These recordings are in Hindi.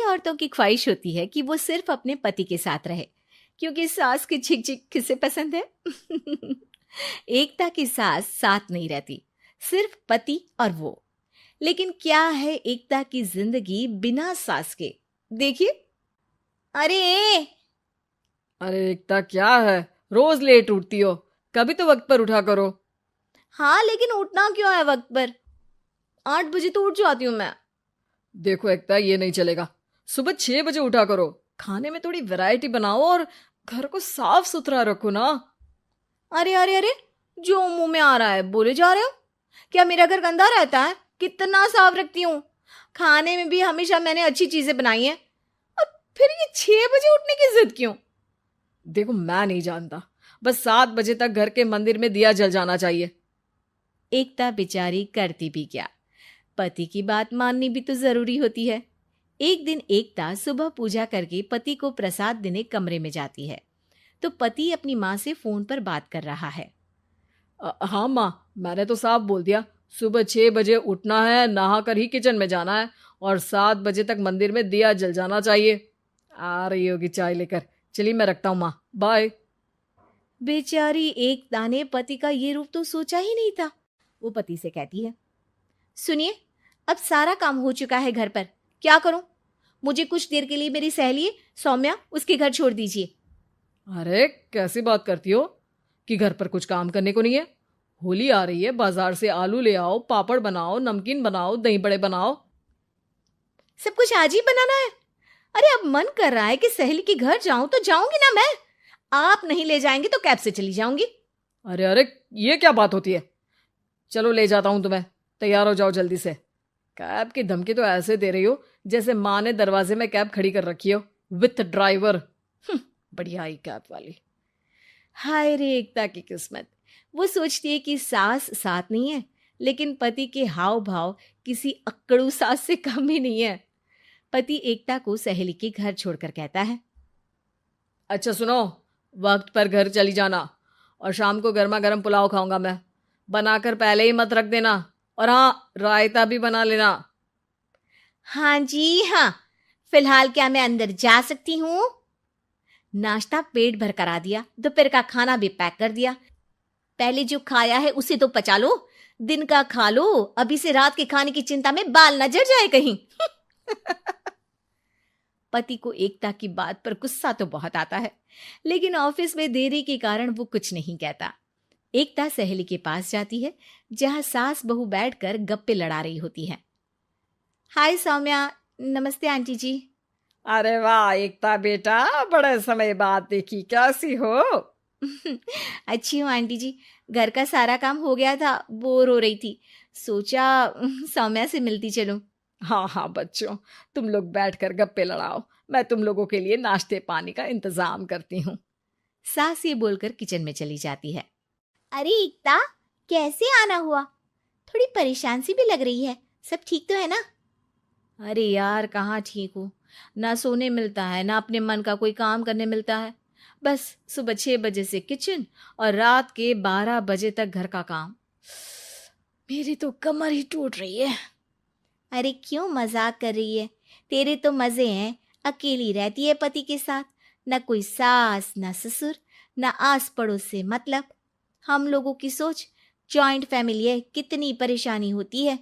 औरतों की ख्वाहिश होती है कि वो सिर्फ अपने पति के साथ रहे, क्योंकि सास की झिक झिक किसे पसंद है। एकता की सास साथ नहीं रहती, सिर्फ पति और वो। लेकिन क्या है एकता की जिंदगी बिना सास के? देखिए। अरे अरे एकता, क्या है? रोज लेट उठती हो, कभी तो वक्त पर उठा करो। हाँ, लेकिन उठना क्यों है वक्त पर? 8 बजे तो उठ जाती हूँ मैं। देखो एकता, ये नहीं चलेगा। सुबह 6 बजे उठा करो। खाने में थोड़ी वैरायटी बनाओ और घर को साफ सुथरा रखो ना। अरे अरे अरे, जो मुंह में आ रहा है बोले जा रहे हो। क्या मेरा घर गंदा रहता है? कितना साफ रखती हूँ। खाने में भी हमेशा मैंने अच्छी चीजें बनाई हैं। और फिर ये 6 बजे उठने की जिद क्यों? देखो, मैं नहीं जानता, बस 7 बजे तक घर के मंदिर में दिया जल जाना चाहिए। एकता बेचारी करती भी क्या, पति की बात माननी भी तो जरूरी होती है। एक दिन एकता सुबह पूजा करके पति को प्रसाद देने कमरे में जाती है, तो पति अपनी माँ से फोन पर बात कर रहा है। हाँ माँ, मैंने तो साफ बोल दिया। सुबह 6 बजे उठना है, नहा कर ही किचन में जाना है और 7 बजे तक मंदिर में दिया जल जाना चाहिए। आ रही होगी चाय लेकर। चलिए मैं रखता हूँ माँ, बाय। बेचारी एकता ने पति का ये रूप तो सोचा ही नहीं था। वो पति से कहती है, सुनिए, अब सारा काम हो चुका है घर पर, क्या करूं? मुझे कुछ देर के लिए मेरी सहेली सौम्या उसके घर छोड़ दीजिए। अरे कैसी बात करती हो कि घर पर कुछ काम करने को नहीं है? होली आ रही है, बाजार से आलू ले आओ, पापड़ बनाओ, नमकीन बनाओ, दही बड़े बनाओ। सब कुछ आज ही बनाना है? अरे अब मन कर रहा है कि सहेली के घर जाऊं तो जाऊंगी ना मैं। आप नहीं ले जाएंगे तो कैब से चली जाऊंगी। अरे अरे, ये क्या बात होती है? चलो ले जाता हूँ तुम्हें, तैयार हो जाओ जल्दी से। कैब की धमकी तो ऐसे दे रही हो जैसे माँ ने दरवाजे में कैब खड़ी कर रखी हो विथ ड्राइवर। बढ़िया आई कैब वाली। हाय रे एकता की किस्मत। वो सोचती है कि सास साथ नहीं है, लेकिन पति के हाव भाव किसी अक्कड़ू सास से कम ही नहीं है। पति एकता को सहेली के घर छोड़कर कहता है, अच्छा सुनो, वक्त पर घर चली जाना और शाम को गर्मा गर्म पुलाव खाऊंगा मैं। बनाकर पहले ही मत रख देना, और हाँ, रायता भी बना लेना। हाँ जी हाँ, फिलहाल क्या मैं अंदर जा सकती हूँ? नाश्ता पेट भर करा दिया, दोपहर का खाना भी पैक कर दिया। पहले जो खाया है उसे तो पचा लो, दिन का खा लो, अभी से रात के खाने की चिंता में बाल न जल जाए कहीं। पति को एकता की बात पर गुस्सा तो बहुत आता है, लेकिन ऑफिस में देरी के कारण वो कुछ नहीं कहता। एकता सहेली के पास जाती है, जहां सास बहू बैठकर गप्पे लड़ा रही होती है। हाय सौम्या, नमस्ते आंटी जी। अरे वाह एकता बेटा, बड़े समय बाद देखी, कैसी हो? अच्छी हूँ आंटी जी। घर का सारा काम हो गया था, बोर हो रही थी, सोचा सौम्या से मिलती चलूं। हाँ हाँ बच्चों, तुम लोग बैठकर गप्पे लड़ाओ, मैं तुम लोगों के लिए नाश्ते पानी का इंतजाम करती हूँ। सास ये बोलकर किचन में चली जाती है। अरे एकता, कैसे आना हुआ? थोड़ी परेशान सी भी लग रही है, सब ठीक तो है ना? अरे यार, कहाँ ठीक हूँ। ना सोने मिलता है, ना अपने मन का कोई काम करने मिलता है। बस सुबह 6 बजे से किचन और रात के 12 बजे तक घर का काम। मेरी तो कमर ही टूट रही है। अरे क्यों मजाक कर रही है? तेरे तो मजे हैं, अकेली रहती है पति के साथ, न कोई सास न ससुर, न आस पड़ोस से मतलब। हम लोगों की सोच, जॉइंट फैमिली है, कितनी परेशानी होती है।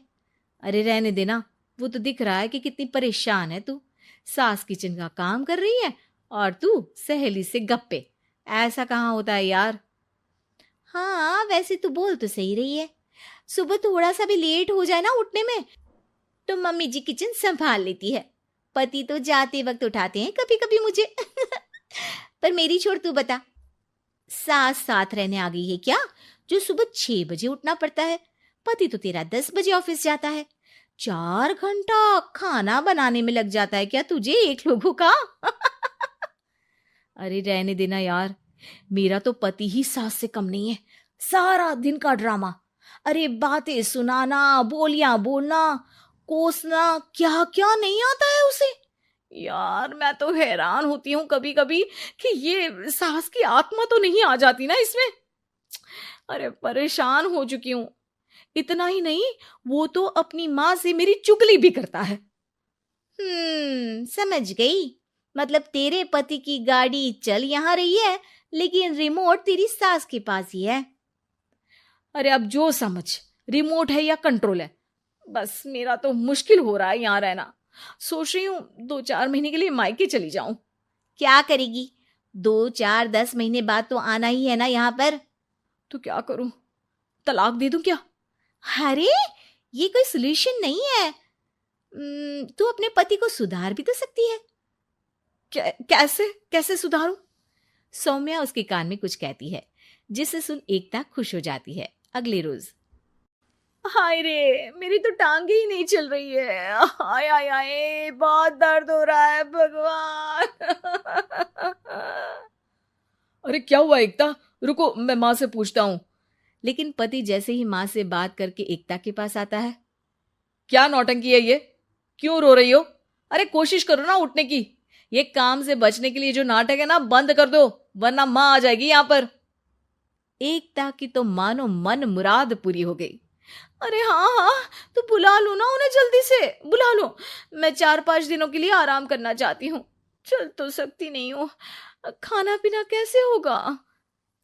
अरे रहने देना, वो तो दिख रहा है कि कितनी परेशान है तू। सास किचन का काम कर रही है और तू सहेली से गप्पे। ऐसा कहाँ होता है यार। हाँ वैसे तू बोल तो सही रही है। सुबह थोड़ा सा भी लेट हो जाए ना उठने में, तो मम्मी जी किचन संभाल लेती है। पति तो जाते वक्त उठाते हैं कभी कभी मुझे। पर मेरी छोड़, तू बता, सास साथ रहने आ गई है क्या, जो सुबह 6 बजे उठना पड़ता है? पति तो तेरा 10 बजे ऑफिस जाता है। 4 घंटा खाना बनाने में लग जाता है क्या तुझे एक लोगों का? अरे रहने देना यार, मेरा तो पति ही सास से कम नहीं है। सारा दिन का ड्रामा, अरे बातें सुनाना, बोलियां बोलना, कोसना, क्या क्या नहीं आता है उसे। यार मैं तो हैरान होती हूँ कभी कभी कि ये सास की आत्मा तो नहीं आ जाती ना इसमें। अरे परेशान हो चुकी हूँ। इतना ही नहीं, वो तो अपनी माँ से मेरी चुगली भी करता है। समझ गई। मतलब तेरे पति की गाड़ी चल यहाँ रही है, लेकिन रिमोट तेरी सास के पास ही है। अरे अब जो समझ, रिमोट है या कंट्रोल है, बस मेरा तो मुश्किल हो रहा है यहाँ रहना। सोच रही हूँ 2-4 महीने के लिए मायके चली जाऊं। क्या करेगी? 2-4-10 महीने बाद तो आना ही है ना यहाँ पर। तो क्या करूं, तलाक दे दूं क्या? अरे ये कोई सोल्यूशन नहीं है। तू अपने पति को सुधार भी तो सकती है। कैसे कैसे सुधारूं? सौम्या उसके कान में कुछ कहती है, जिसे सुन एकता खुश हो जाती है। अगले रोज, हाय रे, मेरी तो टांगे ही नहीं चल रही है। हाय हाय हाय, बहुत दर्द हो रहा है भगवान। अरे क्या हुआ एकता? रुको, मैं माँ से पूछता हूँ। लेकिन पति जैसे ही माँ से बात करके एकता के पास आता है। क्या नौटंकी है ये? क्यों रो रही हो? अरे कोशिश करो ना उठने की। ये काम से बचने के लिए जो नाटक है ना, बंद कर दो, वरना माँ आ जाएगी यहाँ पर। एकता की तो मानो मन मुराद पूरी हो गई। अरे हाँ हाँ, तो बुला लो ना उन्हें, जल्दी से बुला लो। मैं 4-5 दिनों के लिए आराम करना चाहती हूँ। चल तो सकती नहीं हूँ, खाना पीना कैसे होगा?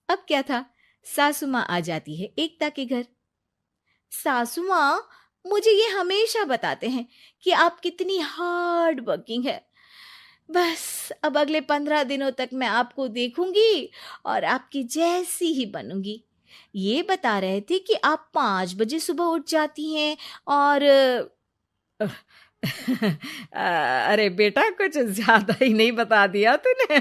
अब क्या था, सासू माँ आ जाती है एकता के घर। सासू माँ, मुझे ये हमेशा बताते हैं कि आप कितनी हार्ड वर्किंग है। बस अब अगले 15 दिनों तक मैं आपको देखूंगी और आपकी जैसी ही बनूंगी। ये बता रहे थे कि आप 5 बजे सुबह उठ जाती हैं और अरे बेटा, कुछ ज्यादा ही नहीं बता दिया तूने।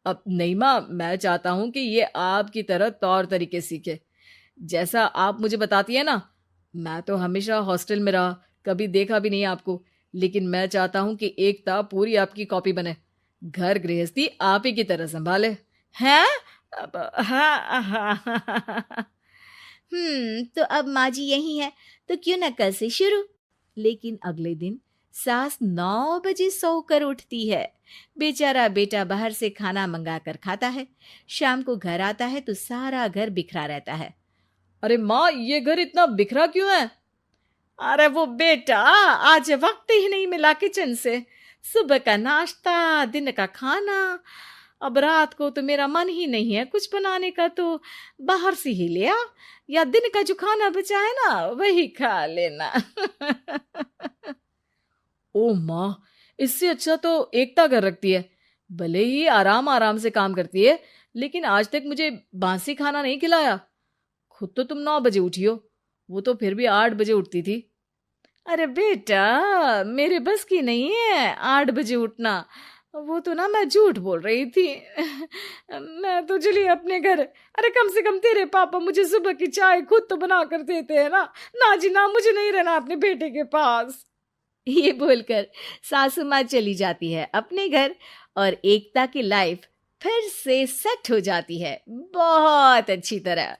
अब नहीं माँ, मैं चाहता हूं कि ये आपकी तरह तौर तरीके सीखे, जैसा आप मुझे बताती है ना। मैं तो हमेशा हॉस्टल में रहा, कभी देखा भी नहीं आपको, लेकिन मैं चाहता हूं कि एकता पूरी आपकी कॉपी बने, घर गृहस्थी आप ही की तरह संभाले। हैं? अब हाँ हाँ। तो अब माँ जी यही है, तो क्यों ना कल से शुरू। लेकिन अगले दिन सास 9 बजे सोकर उठती है। बेचारा बेटा बाहर से खाना मंगा कर खाता है। शाम को घर आता है तो सारा घर बिखरा रहता है। अरे माँ, ये घर इतना बिखरा क्यों है? अरे वो बेटा, आज वक्त ही नहीं मिला किचन से। सुबह का नाश्ता, दिन का खाना, अब रात को तो मेरा मन ही नहीं है कुछ बनाने का, तो बाहर से ही ले आ, या दिन का जो खाना बचा है ना वही खा लेना। ओ माँ, इससे अच्छा तो एकता घर रखती है। भले ही आराम आराम से काम करती है, लेकिन आज तक मुझे बासी खाना नहीं खिलाया। खुद तो तुम 9 बजे उठी हो, वो तो फिर भी 8 बजे उठती थी। अरे बेटा, मेरे बस की नहीं है 8 बजे उठना। वो तो ना मैं झूठ बोल रही थी। मैं तो चली अपने घर। अरे कम से कम तेरे पापा मुझे सुबह की चाय खुद तो बना कर देते हैं ना। ना जी ना, मुझे नहीं रहना अपने बेटे के पास। ये बोलकर सासू माँ चली जाती है अपने घर और एकता की लाइफ फिर से सेट हो जाती है, बहुत अच्छी तरह।